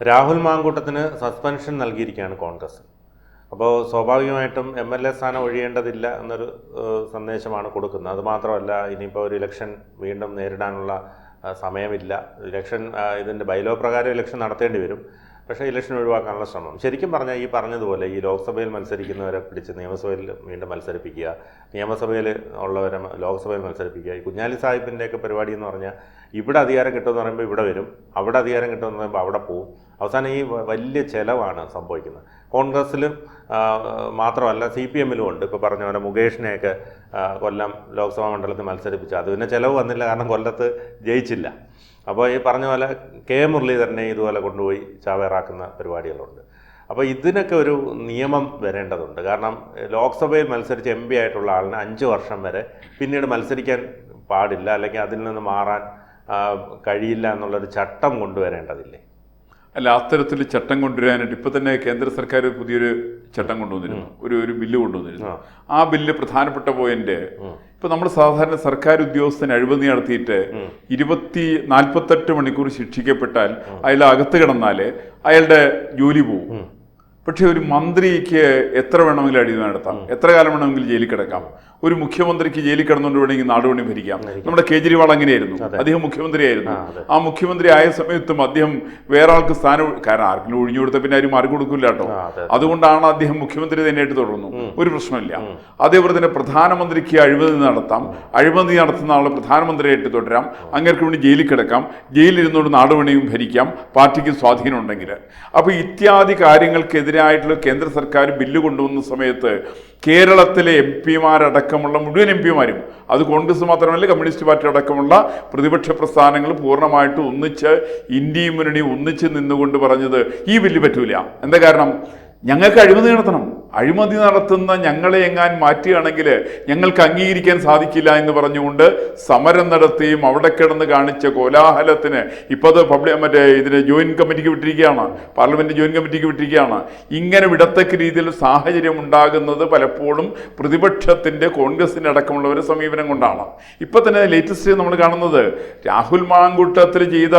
Rahul മാങ്കൂട്ടത്തിന് suspension നൽകിയിരിക്കുകയാണ് കോൺഗ്രസ്. അപ്പോൾ സ്വാഭാവികമായിട്ടും MLA സ്ഥാനം ഒഴിയേണ്ടതില്ല എന്നൊരു സന്ദേശമാണ് കൊടുക്കുന്നത്. അതുമാത്രമല്ല, ഇനിയിപ്പോൾ ഒരു ഇലക്ഷൻ വീണ്ടും നേരിടാനുള്ള സമയമില്ല. ഇലക്ഷൻ ഇതിൻ്റെ ബൈലോ പ്രകാരം ഇലക്ഷൻ നടത്തേണ്ടി വരും. പക്ഷേ ഇലക്ഷൻ ഒഴിവാക്കാനുള്ള ശ്രമം, ശരിക്കും പറഞ്ഞാൽ ഈ പറഞ്ഞതുപോലെ ഈ ലോക്സഭയിൽ മത്സരിക്കുന്നവരെ പിടിച്ച് നിയമസഭയിൽ വീണ്ടും മത്സരിപ്പിക്കുക, നിയമസഭയിൽ ഉള്ളവരെ ലോക്സഭയിൽ മത്സരിപ്പിക്കുക. ഈ കുഞ്ഞാലി സാഹിബിൻ്റെയൊക്കെ പരിപാടി എന്ന് പറഞ്ഞാൽ ഇവിടെ അധികാരം കിട്ടുമെന്ന് പറയുമ്പോൾ ഇവിടെ വരും, അവിടെ അധികാരം കിട്ടുമെന്ന് പറയുമ്പോൾ അവിടെ പോവും. അവസാനം ഈ വലിയ ചിലവാണ് സംഭവിക്കുന്നത്. കോൺഗ്രസ്സിലും മാത്രമല്ല CPM-ലും ഉണ്ട്. ഇപ്പോൾ പറഞ്ഞ പോലെ മുകേഷിനെയൊക്കെ കൊല്ലം ലോക്സഭാ മണ്ഡലത്തിൽ മത്സരിപ്പിച്ചു. അത് പിന്നെ ചിലവ് വന്നില്ല, കാരണം കൊല്ലത്ത് ജയിച്ചില്ല. അപ്പോൾ ഈ പറഞ്ഞ പോലെ K മുരളീധരനെ ഇതുപോലെ കൊണ്ടുപോയി ചാവേറാക്കുന്ന പരിപാടികളുണ്ട്. അപ്പോൾ ഇതിനൊക്കെ ഒരു നിയമം വരേണ്ടതുണ്ട്. കാരണം ലോക്സഭയിൽ മത്സരിച്ച് MP ആയിട്ടുള്ള ആളിന് 5 വർഷം വരെ പിന്നീട് മത്സരിക്കാൻ പാടില്ല, അല്ലെങ്കിൽ അതിൽ നിന്ന് മാറാൻ കഴിയില്ല എന്നുള്ളൊരു ചട്ടം കൊണ്ടുവരേണ്ടതില്ലേ? അല്ല, അത്തരത്തിൽ ചട്ടം കൊണ്ടുവരാനായിട്ട് ഇപ്പോൾ തന്നെ കേന്ദ്ര സർക്കാർ പുതിയൊരു ചട്ടം കൊണ്ടുവന്നിരുന്നു, ഒരു ബില്ല് കൊണ്ടുവന്നിരുന്നു. ആ ബില്ല് പ്രധാനപ്പെട്ട പോയിന്റ്, ഇപ്പൊ നമ്മൾ സാധാരണ സർക്കാർ ഉദ്യോഗസ്ഥന് അഴിമതി നടത്തിയിട്ട് 48 മണിക്കൂർ ശിക്ഷിക്കപ്പെട്ടാൽ അയാൾ അകത്ത് കിടന്നാൽ അയാളുടെ ജോലി പോകും. പക്ഷെ ഒരു മന്ത്രിക്ക് എത്ര വേണമെങ്കിലും അഴിമതി നടത്താം, എത്ര കാലം വേണമെങ്കിലും ജയിലിൽ കിടക്കാം. ഒരു മുഖ്യമന്ത്രിക്ക് ജയിലിൽ കിടന്നുകൊണ്ട് വേണമെങ്കിൽ നാട് വേണ്ടി ഭരിക്കാം. നമ്മുടെ കേജ്രിവാൾ അങ്ങനെയായിരുന്നു, അദ്ദേഹം മുഖ്യമന്ത്രിയായിരുന്നു. ആ മുഖ്യമന്ത്രി ആയ സമയത്തും അദ്ദേഹം വേറെ ആൾക്ക് സ്ഥാനം, കാരണം ആർക്കും ഒഴിഞ്ഞു കൊടുത്ത പിന്നെ ആരും മാറി കൊടുക്കില്ല കേട്ടോ. അതുകൊണ്ടാണ് അദ്ദേഹം മുഖ്യമന്ത്രി തന്നെയായിട്ട് തുടർന്നു, ഒരു പ്രശ്നമില്ല. അതേപോലെ തന്നെ പ്രധാനമന്ത്രിക്ക് അഴിമതി നടത്താം, അഴിമതി നടത്തുന്ന ആളെ പ്രധാനമന്ത്രിയായിട്ട് തുടരാം, അങ്ങേർക്ക് വേണ്ടി ജയിലിൽ കിടക്കാം, ജയിലിരുന്നുകൊണ്ട് നാട് വേണമെങ്കിലും ഭരിക്കാം, പാർട്ടിക്ക് സ്വാധീനം ഉണ്ടെങ്കിൽ. അപ്പോൾ ഇത്യാദി കാര്യങ്ങൾക്കെതിരായിട്ടുള്ള കേന്ദ്ര സർക്കാർ ബില്ല് കൊണ്ടുവന്ന സമയത്ത് കേരളത്തിലെ MP-മാരടക്കമുള്ള മുഴുവൻ MP-മാരും, അത് കോൺഗ്രസ് മാത്രമല്ല കമ്മ്യൂണിസ്റ്റ് പാർട്ടി അടക്കമുള്ള പ്രതിപക്ഷ പ്രസ്ഥാനങ്ങൾ പൂർണ്ണമായിട്ട് ഒന്നിച്ച്, ഇന്ത്യയും മുന്നണി ഒന്നിച്ച് നിന്നുകൊണ്ട് പറഞ്ഞത് ഈ ബില്ല് പറ്റൂല. എന്താ കാരണം? ഞങ്ങൾക്ക് അഴിമതി നടത്തണം, അഴിമതി നടത്തുന്ന ഞങ്ങളെ എങ്ങാൻ മാറ്റുകയാണെങ്കിൽ ഞങ്ങൾക്ക് അംഗീകരിക്കാൻ സാധിക്കില്ല എന്ന് പറഞ്ഞുകൊണ്ട് സമരം നടത്തുകയും അവിടെ കിടന്ന് കാണിച്ച കോലാഹലത്തിന് ഇപ്പോൾ അത് ഇതിന് ജോയിന്റ് കമ്മിറ്റിക്ക് വിട്ടിരിക്കുകയാണ്, പാർലമെന്റ് ജോയിന്റ് കമ്മിറ്റിക്ക് വിട്ടിരിക്കുകയാണ്. ഇങ്ങനെ വിടത്തക്ക രീതിയിൽ സാഹചര്യം ഉണ്ടാകുന്നത് പലപ്പോഴും പ്രതിപക്ഷത്തിന്റെ, കോൺഗ്രസിന്റെ അടക്കമുള്ളവരുടെ സമീപനം കൊണ്ടാണ്. ഇപ്പൊ തന്നെ ലേറ്റസ്റ്റ് നമ്മൾ കാണുന്നത് രാഹുൽ മാങ്കൂട്ടത്തിൽ ചെയ്ത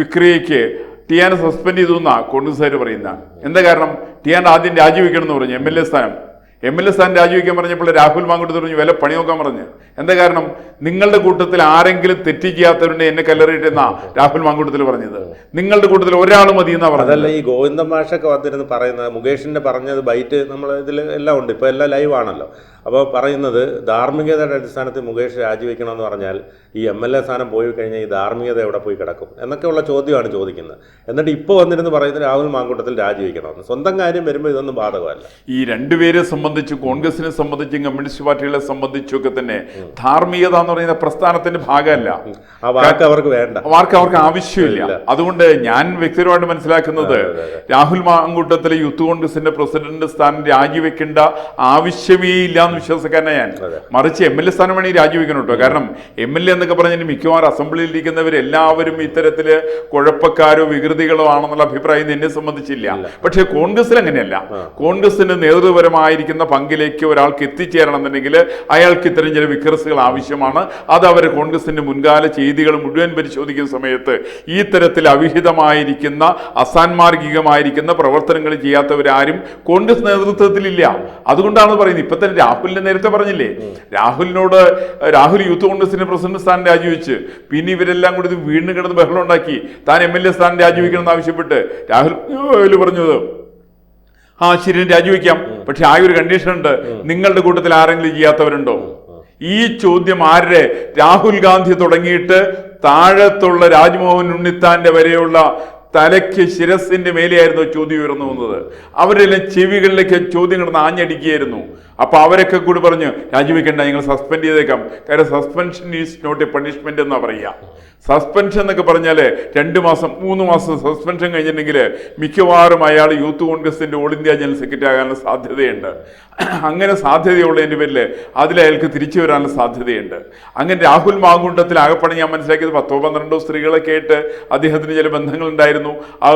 വിക്രിയയ്ക്ക് ടിയാനെ സസ്പെൻഡ് ചെയ്തു എന്നാണ് കോൺഗ്രസ്സുകാർ പറയുന്ന. എന്താ കാരണം? ടിയാൻ ആദ്യം രാജിവെക്കണം എന്ന് പറഞ്ഞു, MLA സ്ഥാനം രാജിവെക്കാൻ പറഞ്ഞപ്പോൾ രാഹുൽ മാങ്കൂട്ടത്തിൽ പറഞ്ഞു വില പണി നോക്കാൻ പറഞ്ഞു. എന്താ കാരണം? നിങ്ങളുടെ കൂട്ടത്തിൽ ആരെങ്കിലും തെറ്റ് ചെയ്യാത്തവരുണ്ട് എന്നെ കല്ലെറിയിട്ടെന്നാ രാഹുൽ മാങ്കൂട്ടത്തിൽ പറഞ്ഞത്. നിങ്ങളുടെ കൂട്ടത്തിൽ ഒരാൾ മതി എന്നാ പറഞ്ഞത്. അതല്ല, ഈ ഗോവിന്ദ മാഷൊക്കെ വന്നിരുന്ന് പറയുന്നത്, മുകേഷിന്റെ പറഞ്ഞത് ബൈറ്റ് നമ്മൾ ഇതിൽ എല്ലാം ഉണ്ട്, ഇപ്പൊ എല്ലാം ലൈവ് ആണല്ലോ. അപ്പോൾ പറയുന്നത് ധാർമ്മികതയുടെ അടിസ്ഥാനത്തിൽ മുകേഷ് രാജിവെക്കണമെന്ന് പറഞ്ഞാൽ ഈ MLA സ്ഥാനം പോയി കഴിഞ്ഞാൽ ഈ ധാർമ്മികത എവിടെ പോയി കിടക്കും എന്നൊക്കെയുള്ള ചോദ്യമാണ് ചോദിക്കുന്നത്. എന്നിട്ട് ഇപ്പോൾ വന്നിരുന്ന് പറയുന്നത് രാഹുൽ മാങ്കൂട്ടത്തിൽ രാജിവെക്കണമെന്ന്. സ്വന്തം കാര്യം വരുമ്പോൾ ഇതൊന്നും ബാധകമല്ല. ഈ രണ്ടുപേരെ സംബന്ധിച്ചും, കോൺഗ്രസിനെ സംബന്ധിച്ചും കമ്മ്യൂണിസ്റ്റ് പാർട്ടികളെ സംബന്ധിച്ചും ഒക്കെ തന്നെ ധാർമ്മികത എന്ന് പറയുന്ന പ്രസ്ഥാനത്തിന്റെ ഭാഗമല്ല. ആ വാക്ക് അവർക്ക് വേണ്ട, അവർക്ക് ആവശ്യമില്ല. അതുകൊണ്ട് ഞാൻ വ്യക്തിപരമായിട്ട് മനസ്സിലാക്കുന്നത് രാഹുൽ മാങ്കൂട്ടത്തിലെ യൂത്ത് കോൺഗ്രസിന്റെ പ്രസിഡന്റ് സ്ഥാനം രാജിവെക്കേണ്ട ആവശ്യമേ ഇല്ല എന്ന് വിശ്വസിക്കാനാണ് ഞാൻ. മറിച്ച് MLA സ്ഥാനം വേണമെങ്കിൽ രാജിവെക്കണം കേട്ടോ. കാരണം MLA എന്നൊക്കെ പറഞ്ഞാൽ മിക്കവാറും അസംബ്ലിയിൽ ഇരിക്കുന്നവരെല്ലാവരും ഇത്തരത്തില് കുഴപ്പക്കാരോ വികൃതികളോ ആണെന്നുള്ള അഭിപ്രായം എന്നെ സംബന്ധിച്ചില്ല. പക്ഷേ കോൺഗ്രസിൽ അങ്ങനെയല്ല. കോൺഗ്രസിന് നേതൃപരമായിരിക്കുന്ന പങ്കിലേക്ക് ഒരാൾക്ക് എത്തിച്ചേരണം എന്നുണ്ടെങ്കിൽ അയാൾക്ക് ഇത്തരം ചില വിക്രസുകൾ ആവശ്യമാണ്. അത് അവർ കോൺഗ്രസിന്റെ മുൻകാല ചെയ്തികൾ മുഴുവൻ പരിശോധിക്കുന്ന സമയത്ത് ഈ തരത്തിൽ അവിഹിതമായിരിക്കുന്ന, അസാൻമാർഗികമായിരിക്കുന്ന പ്രവർത്തനങ്ങൾ ചെയ്യാത്തവരാരും കോൺഗ്രസ് നേതൃത്വത്തിലില്ല. അതുകൊണ്ടാണ് പറയുന്നത്. ഇപ്പൊ തന്നെ രാഹുലിനെ നേരത്തെ പറഞ്ഞില്ലേ, രാഹുൽ യൂത്ത് കോൺഗ്രസിന്റെ പ്രസിഡന്റ് സ്ഥാനം രാജിവെച്ച് പിന്നെ ഇവരെല്ലാം കൂടി വീണ്ടും കിടന്ന് ബഹളം ഉണ്ടാക്കി താൻ MLA സ്ഥാനം രാജിവെക്കണം എന്ന് ആവശ്യപ്പെട്ട് രാഹുൽ പറഞ്ഞത് ശരി രാജിവെക്കാം, പക്ഷെ ആ ഒരു കണ്ടീഷൻ ഉണ്ട്, നിങ്ങളുടെ കൂട്ടത്തിൽ ആരെങ്കിലും ചെയ്യാത്തവരുണ്ടോ? ഈ ചോദ്യം ആരുടെ? രാഹുൽ ഗാന്ധി തുടങ്ങിയിട്ട് താഴത്തുള്ള രാജ്മോഹൻ ഉണ്ണിത്താന്റെ വരെയുള്ള തലയ്ക്ക് ശിരസിന്റെ മേലെയായിരുന്നു ചോദ്യം ഉയർന്നു വന്നത്. അവരെല്ലാം ചെവികളിലേക്ക് ചോദ്യം കിടന്ന് ആഞ്ഞടിക്കുകയായിരുന്നു. അപ്പൊ അവരൊക്കെ കൂടി പറഞ്ഞു രാജിവെക്കേണ്ട, ഞങ്ങൾ സസ്പെൻഡ് ചെയ്തേക്കാം. കാരണം suspension is not a punishment എന്നാ പറയുക. സസ്പെൻഷൻ എന്നൊക്കെ പറഞ്ഞാല് 2 മാസം 3 മാസം സസ്പെൻഷൻ കഴിഞ്ഞിട്ടുണ്ടെങ്കിൽ മിക്കവാറും അയാൾ യൂത്ത് കോൺഗ്രസിന്റെ ഓൾ ഇന്ത്യ ജനറൽ സെക്രട്ടറി ആകാനുള്ള സാധ്യതയുണ്ട്. അങ്ങനെ സാധ്യതയുള്ളതിന്റെ പേരിൽ അതിലയാൾക്ക് തിരിച്ചു വരാനുള്ള സാധ്യതയുണ്ട്. അങ്ങനെ രാഹുൽ മാങ്കൂട്ടത്തിൽ ആകെപ്പാടെ ഞാൻ മനസ്സിലാക്കിയത് 10-12 സ്ത്രീകളൊക്കെ ആയിട്ട് അദ്ദേഹത്തിന് ചില ബന്ധങ്ങളുണ്ടായിരുന്നു.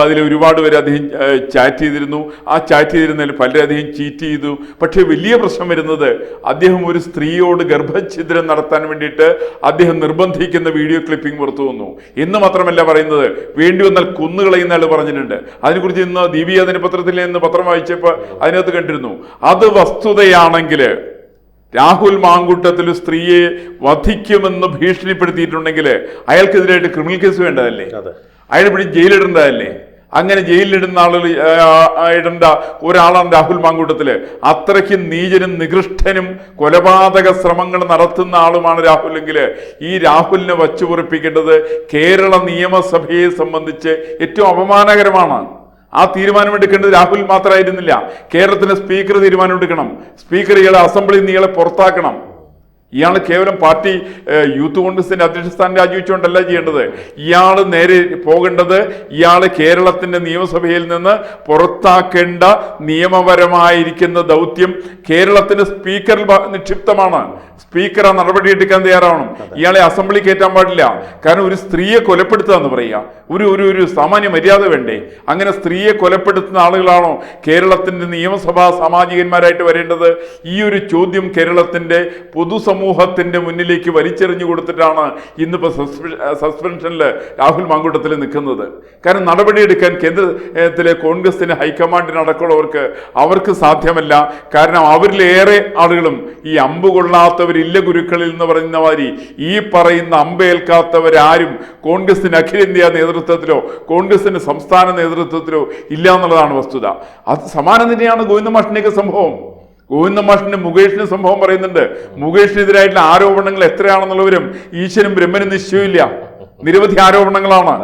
അതിൽ ഒരുപാട് പേര് അദ്ദേഹം ചാറ്റ് ചെയ്തിരുന്നു. ആ ചാറ്റ് ചെയ്തിരുന്നതിൽ പലരും അദ്ദേഹം ചീറ്റ് ചെയ്തു. പക്ഷേ വലിയ പ്രശ്നം വരുന്നത് അദ്ദേഹം ഒരു സ്ത്രീയോട് ഗർഭഛിദ്രം നടത്താൻ വേണ്ടിയിട്ട് അദ്ദേഹം നിർബന്ധിക്കുന്ന വീഡിയോ ക്ലിപ്പിംഗ് പുറത്തു വന്നു എന്ന് മാത്രമല്ല പറയുന്നത്, വേണ്ടി വന്നാൽ കുന്നുകളയുന്ന ആൾ പറഞ്ഞിട്ടുണ്ട്. അതിനെക്കുറിച്ച് ഇന്ന് ദീപിക ദിനപത്രത്തിൽ നിന്ന് പത്രം വായിച്ചപ്പോൾ അതിനകത്ത് കണ്ടിരുന്നു. അത് വസ്തുതയാണെങ്കിൽ രാഹുൽ മാങ്കൂട്ടത്തിൽ സ്ത്രീയെ വധിക്കുമെന്ന് ഭീഷണിപ്പെടുത്തിയിട്ടുണ്ടെങ്കിൽ അയാൾക്കെതിരായിട്ട് ക്രിമിനൽ കേസ് വേണ്ടതല്ലേ? അയാളെ പിടിച്ച് ജയിലിടേണ്ടതല്ലേ? അങ്ങനെ ജയിലിലിടുന്ന ഇടേണ്ട ഒരാളാണ് രാഹുൽ മാങ്കൂട്ടത്തില്. അത്രയ്ക്ക് നീചനും നികൃഷ്ടനും കൊലപാതക ശ്രമങ്ങൾ നടത്തുന്ന ആളുമാണ് രാഹുലെങ്കിൽ ഈ രാഹുലിനെ വച്ചുപൊറിപ്പിക്കേണ്ടത് കേരള നിയമസഭയെ സംബന്ധിച്ച് ഏറ്റവും അപമാനകരമാണ്. ആ തീരുമാനമെടുക്കേണ്ടത് രാഹുൽ മാത്രമായിരുന്നില്ല, കേരളത്തിലെ സ്പീക്കർ തീരുമാനമെടുക്കണം. സ്പീക്കർ ഇയാളെ അസംബ്ലിയിൽ നിന്ന് ഇയാളെ പുറത്താക്കണം. ഇയാൾ കേവലം പാർട്ടി യൂത്ത് കോൺഗ്രസിന്റെ അധ്യക്ഷ സ്ഥാനം രാജിവെച്ചുകൊണ്ടല്ല ചെയ്യേണ്ടത്. ഇയാൾ നേരെ പോകേണ്ടത് ഇയാൾ കേരളത്തിന്റെ നിയമസഭയിൽ നിന്ന് പുറത്താക്കേണ്ട നിയമപരമായിരിക്കുന്ന ദൗത്യം കേരളത്തിന്റെ സ്പീക്കറിൽ നിക്ഷിപ്തമാണ്. സ്പീക്കർ ആ നടപടി എടുക്കാൻ തയ്യാറാവണം. ഇയാളെ അസംബ്ലി കയറ്റാൻ പാടില്ല. കാരണം ഒരു സ്ത്രീയെ കൊലപ്പെടുത്തുക എന്ന് പറയുക ഒരു സാമാന്യ മര്യാദ വേണ്ടേ? അങ്ങനെ സ്ത്രീയെ കൊലപ്പെടുത്തുന്ന ആളുകളാണോ കേരളത്തിന്റെ നിയമസഭാ സാമാജികന്മാരായിട്ട് വരേണ്ടത്? ഈ ഒരു ചോദ്യം കേരളത്തിന്റെ പൊതുസമൂഹത്തിന്റെ മുന്നിലേക്ക് വലിച്ചെറിഞ്ഞു കൊടുത്തിട്ടാണ് ഇന്നിപ്പോ സസ്പെൻഷനിൽ രാഹുൽ മാങ്കൂട്ടത്തിൽ നിൽക്കുന്നത്. കാരണം നടപടിയെടുക്കാൻ കേന്ദ്രത്തിലെ കോൺഗ്രസിന് ഹൈക്കമാൻഡിനടക്കമുള്ളവർക്ക് അവർക്ക് സാധ്യമല്ല. കാരണം അവരിലേറെ ആളുകളും ഈ അമ്പ് കൊള്ളാത്തവരില്ല ഗുരുക്കളിൽ എന്ന് പറയുന്ന മാതിരി ഈ പറയുന്ന അമ്പേൽക്കാത്തവരാരും കോൺഗ്രസിന് അഖിലേന്ത്യാ നേതൃത്വത്തിലോ കോൺഗ്രസിന്റെ സംസ്ഥാന നേതൃത്വത്തിലോ ഇല്ല എന്നുള്ളതാണ് വസ്തുത. അത് സമാനം തന്നെയാണ് ഗോവിന്ദ മാഷിന്റെയൊക്കെ സംഭവം. ഗോവിന്ദ മാഷിന്റെ മുകേഷിന്റെ സംഭവം പറയുന്നുണ്ട്. മുകേഷിനെതിരായിട്ടുള്ള ആരോപണങ്ങൾ എത്രയാണെന്നുള്ളവരും ഈശ്വരനും ബ്രഹ്മനും നിശ്ചയമില്ല. നിരവധി ആരോപണങ്ങളാണ്.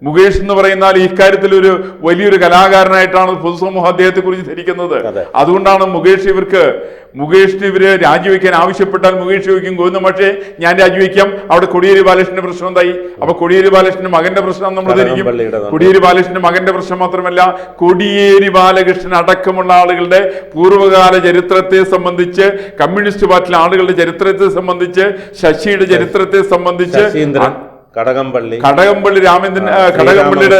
മുകേഷ് എന്ന് പറയുന്നാൽ ഇക്കാര്യത്തിൽ ഒരു വലിയൊരു കലാകാരനായിട്ടാണ് പൊതുസമൂഹം അദ്ദേഹത്തെ കുറിച്ച് ധരിക്കുന്നത്. അതുകൊണ്ടാണ് മുകേഷിന് ഇവര് രാജിവെക്കാൻ ആവശ്യപ്പെട്ടാൽ മുകേഷ് ചോദിക്കും, ഗോവിന്ദ മാഷേ ഞാൻ രാജിവെക്കാം, അവിടെ കോടിയേരി ബാലകൃഷ്ണന്റെ പ്രശ്നം എന്തായി? അപ്പൊ കോടിയേരി ബാലകൃഷ്ണന്റെ മകന്റെ പ്രശ്നം നമ്മൾ ധരിക്കും. കോടിയേരി ബാലകൃഷ്ണന്റെ മകന്റെ പ്രശ്നം മാത്രമല്ല, കോടിയേരി ബാലകൃഷ്ണൻ അടക്കമുള്ള ആളുകളുടെ പൂർവ്വകാല ചരിത്രത്തെ സംബന്ധിച്ച്, കമ്മ്യൂണിസ്റ്റ് പാർട്ടിയിലെ ആളുകളുടെ ചരിത്രത്തെ സംബന്ധിച്ച്, ശശിയുടെ ചരിത്രത്തെ സംബന്ധിച്ച്, കടകംപള്ളി രാമേന്ദ്രൻ കടകംപള്ളിയുടെ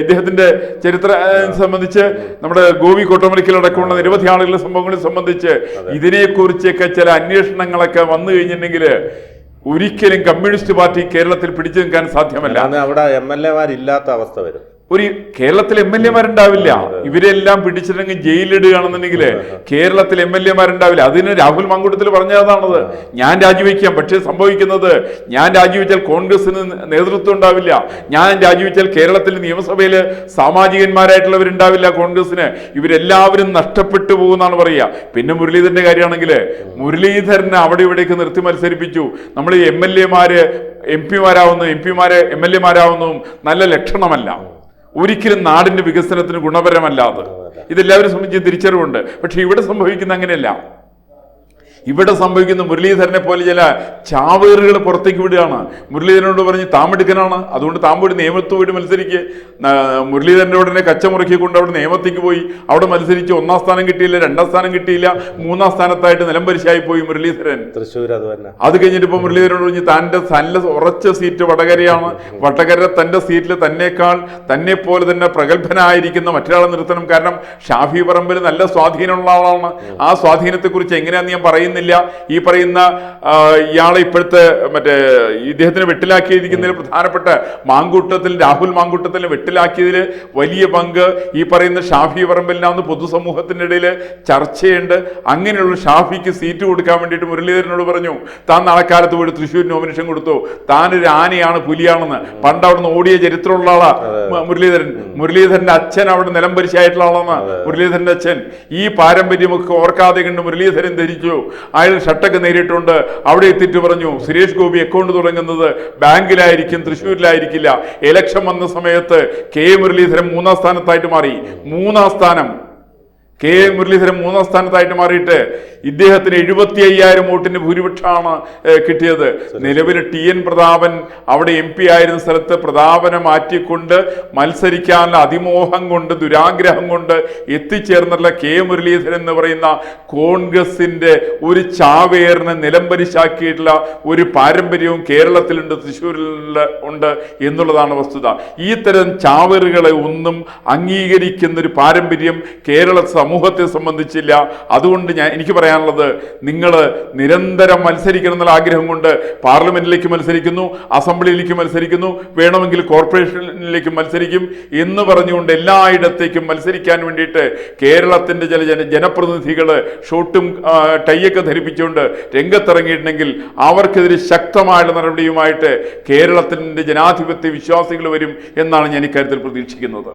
ഇദ്ദേഹത്തിന്റെ ചരിത്രം സംബന്ധിച്ച്, നമ്മുടെ ഗോപി കോട്ടമലിക്കൽ അടക്കമുള്ള നിരവധി ആളുകളുടെ സംഭവങ്ങളെ സംബന്ധിച്ച് ഇതിനെക്കുറിച്ചൊക്കെ ചില അന്വേഷണങ്ങളൊക്കെ വന്നു കഴിഞ്ഞിട്ടുണ്ടെങ്കിൽ ഒരിക്കലും കമ്മ്യൂണിസ്റ്റ് പാർട്ടി കേരളത്തിൽ പിടിച്ചു നിൽക്കാൻ സാധ്യമല്ല. അവിടെ MLA മാരില്ലാത്ത അവസ്ഥ വരും. ഒരു കേരളത്തിൽ MLA മാരുണ്ടാവില്ല. ഇവരെല്ലാം പിടിച്ചിട്ടെങ്കിൽ ജയിലിടുകയാണെന്നുണ്ടെങ്കിൽ കേരളത്തിൽ MLA മാരുണ്ടാവില്ല. അതിന് രാഹുൽ മാങ്കൂട്ടത്തിൽ പറഞ്ഞതാണത്. ഞാൻ രാജിവെക്കാം, പക്ഷേ സംഭവിക്കുന്നത് ഞാൻ രാജിവെച്ചാൽ കോൺഗ്രസിന് നേതൃത്വം ഉണ്ടാവില്ല. ഞാൻ രാജിവെച്ചാൽ കേരളത്തിൽ നിയമസഭയിൽ സാമാജികന്മാരായിട്ടുള്ളവരുണ്ടാവില്ല കോൺഗ്രസിന്. ഇവരെല്ലാവരും നഷ്ടപ്പെട്ടു പോകുമെന്നാണ് പറയുക. പിന്നെ മുരളീധരന്റെ കാര്യമാണെങ്കിൽ മുരളീധരനെ അവിടെ ഇവിടേക്ക് നിർത്തി മത്സരിപ്പിച്ചു. നമ്മൾ MLA മാര് MP മാരാവുന്നതും MLA മാരാവുന്നതും നല്ല ലക്ഷണമല്ല. ഒരിക്കലും നാടിന്റെ വികസനത്തിന് ഗുണപരമല്ലാതെ ഇതെല്ലാവരും സംബന്ധിച്ച് തിരിച്ചറിവുണ്ട്. പക്ഷെ ഇവിടെ സംഭവിക്കുന്ന അങ്ങനെയല്ല. ഇവിടെ സംഭവിക്കുന്ന മുരളീധരനെ പോലെ ചില ചാവേറുകൾ പുറത്തേക്ക് വിടുകയാണ്. മുരളീധരനോട് പറഞ്ഞ് താമെടുക്കനാണ്, അതുകൊണ്ട് താമ്പോടി നിയമത്ത് പോയിട്ട് മത്സരിക്കുക. മുരളീധരൻ്റെ ഉടനെ കച്ചമുറക്കിക്കൊണ്ട് അവിടെ നിയമത്തേക്ക് പോയി. അവിടെ മത്സരിച്ച് 1ാം സ്ഥാനം കിട്ടിയില്ല, 2ാം സ്ഥാനം കിട്ടിയില്ല, 3ാം സ്ഥാനത്തായിട്ട് നിലംപരിശായി പോയി മുരളീധരൻ. തൃശ്ശൂർ അത് കഴിഞ്ഞിട്ട് ഇപ്പൊ മുരളീധരനോട് പറഞ്ഞ് തൻ്റെ നല്ല ഉറച്ച സീറ്റ് വടകരയാണ്, വടകര തൻ്റെ സീറ്റിൽ തന്നെ പോലെ തന്നെ പ്രഗത്ഭനായിരിക്കുന്ന മറ്റൊരാളെ നിർത്തണം. കാരണം ഷാഫി പറമ്പിൽ നല്ല സ്വാധീനമുള്ള ആളാണ്. ആ സ്വാധീനത്തെക്കുറിച്ച് എങ്ങനെയാണെന്ന് ഞാൻ പറയുന്നില്ല. ഈ പറയുന്ന ഇയാളെ ഇപ്പോഴത്തെ ഇദ്ദേഹത്തിന് വെട്ടിലാക്കിയിരിക്കുന്നതിൽ പ്രധാനപ്പെട്ട രാഹുൽ മാങ്കൂട്ടത്തിൽ വെട്ടിലാക്കിയതിൽ വലിയ പങ്ക് ഈ പറയുന്ന ഷാഫി പറമ്പലിനാന്ന് പൊതുസമൂഹത്തിന്റെ ഇടയിൽ ചർച്ചയുണ്ട്. അങ്ങനെയുള്ള ഷാഫിക്ക് സീറ്റ് കൊടുക്കാൻ വേണ്ടിയിട്ട് മുരളീധരനോട് പറഞ്ഞു, താൻ നാളെക്കാലത്ത് പോയിട്ട് തൃശ്ശൂർ നോമിനേഷൻ കൊടുത്തു, താനൊരു ആനയാണ് പുലിയാണെന്ന്. പണ്ട് അവിടുന്ന് ഓടിയ ചരിത്രമുള്ള ആളാ മുരളീധരന്റെ അച്ഛൻ അവിടെ നിലംപരിശായിട്ടുള്ള ആളാണ് മുരളീധരന്റെ അച്ഛൻ. ഈ പാരമ്പര്യമൊക്കെ ഓർക്കാതെ കണ്ട് മുരളീധരൻ ധരിച്ചു അയാൾ ഷട്ടൊക്കെ നേരിട്ടുണ്ട്. അവിടെ എത്തിയിട്ട് പറഞ്ഞു, സുരേഷ് ഗോപി അക്കൗണ്ട് തുടങ്ങുന്നത് ബാങ്കിലായിരിക്കും, തൃശ്ശൂരിലായിരിക്കില്ല. ഇലക്ഷൻ വന്ന സമയത്ത് കെ മുരളീധരൻ 3ാം സ്ഥാനത്തായിട്ട് മാറി. 3ാം സ്ഥാനം കെ മുരളീധരൻ 3ാം സ്ഥാനത്തായിട്ട് മാറിയിട്ട് ഇദ്ദേഹത്തിന് 75,000 വോട്ടിന് ഭൂരിപക്ഷമാണ് കിട്ടിയത്. നിലവിൽ TN പ്രതാപൻ അവിടെ MP ആയിരുന്ന സ്ഥലത്ത് പ്രതാപനെ മാറ്റിക്കൊണ്ട് മത്സരിക്കാനുള്ള അതിമോഹം കൊണ്ട് ദുരാഗ്രഹം കൊണ്ട് എത്തിച്ചേർന്നുള്ള കെ മുരളീധരൻ എന്ന് പറയുന്ന കോൺഗ്രസിന്റെ ഒരു ചാവേറിനെ നിലംപരിശാക്കിയിട്ടുള്ള ഒരു പാരമ്പര്യവും കേരളത്തിലുണ്ട്, തൃശ്ശൂരിൽ ഉണ്ട് എന്നുള്ളതാണ് വസ്തുത. ഈ തരം ചാവേറുകളെ ഒന്നും അംഗീകരിക്കുന്ന ഒരു പാരമ്പര്യം കേരള സമൂഹത്തെ സംബന്ധിച്ചില്ല. അതുകൊണ്ട് എനിക്ക് പറയാനുള്ളത്, നിങ്ങൾ നിരന്തരം മത്സരിക്കണം എന്നുള്ള ആഗ്രഹം കൊണ്ട് പാർലമെന്റിലേക്ക് മത്സരിക്കുന്നു, അസംബ്ലിയിലേക്ക് മത്സരിക്കുന്നു, വേണമെങ്കിൽ കോർപ്പറേഷനിലേക്ക് മത്സരിക്കും എന്ന് പറഞ്ഞുകൊണ്ട് എല്ലായിടത്തേക്കും മത്സരിക്കാൻ വേണ്ടിയിട്ട് കേരളത്തിന്റെ ചില ജനപ്രതിനിധികൾ ഷോട്ടും ടൈയൊക്കെ ധരിപ്പിച്ചുകൊണ്ട് രംഗത്തിറങ്ങിയിട്ടുണ്ടെങ്കിൽ അവർക്കെതിരെ ശക്തമായ നടപടിയുമായിട്ട് കേരളത്തിന്റെ ജനാധിപത്യ വിശ്വാസികൾ വരും എന്നാണ് ഞാൻ ഇക്കാര്യത്തിൽ പ്രതീക്ഷിക്കുന്നത്.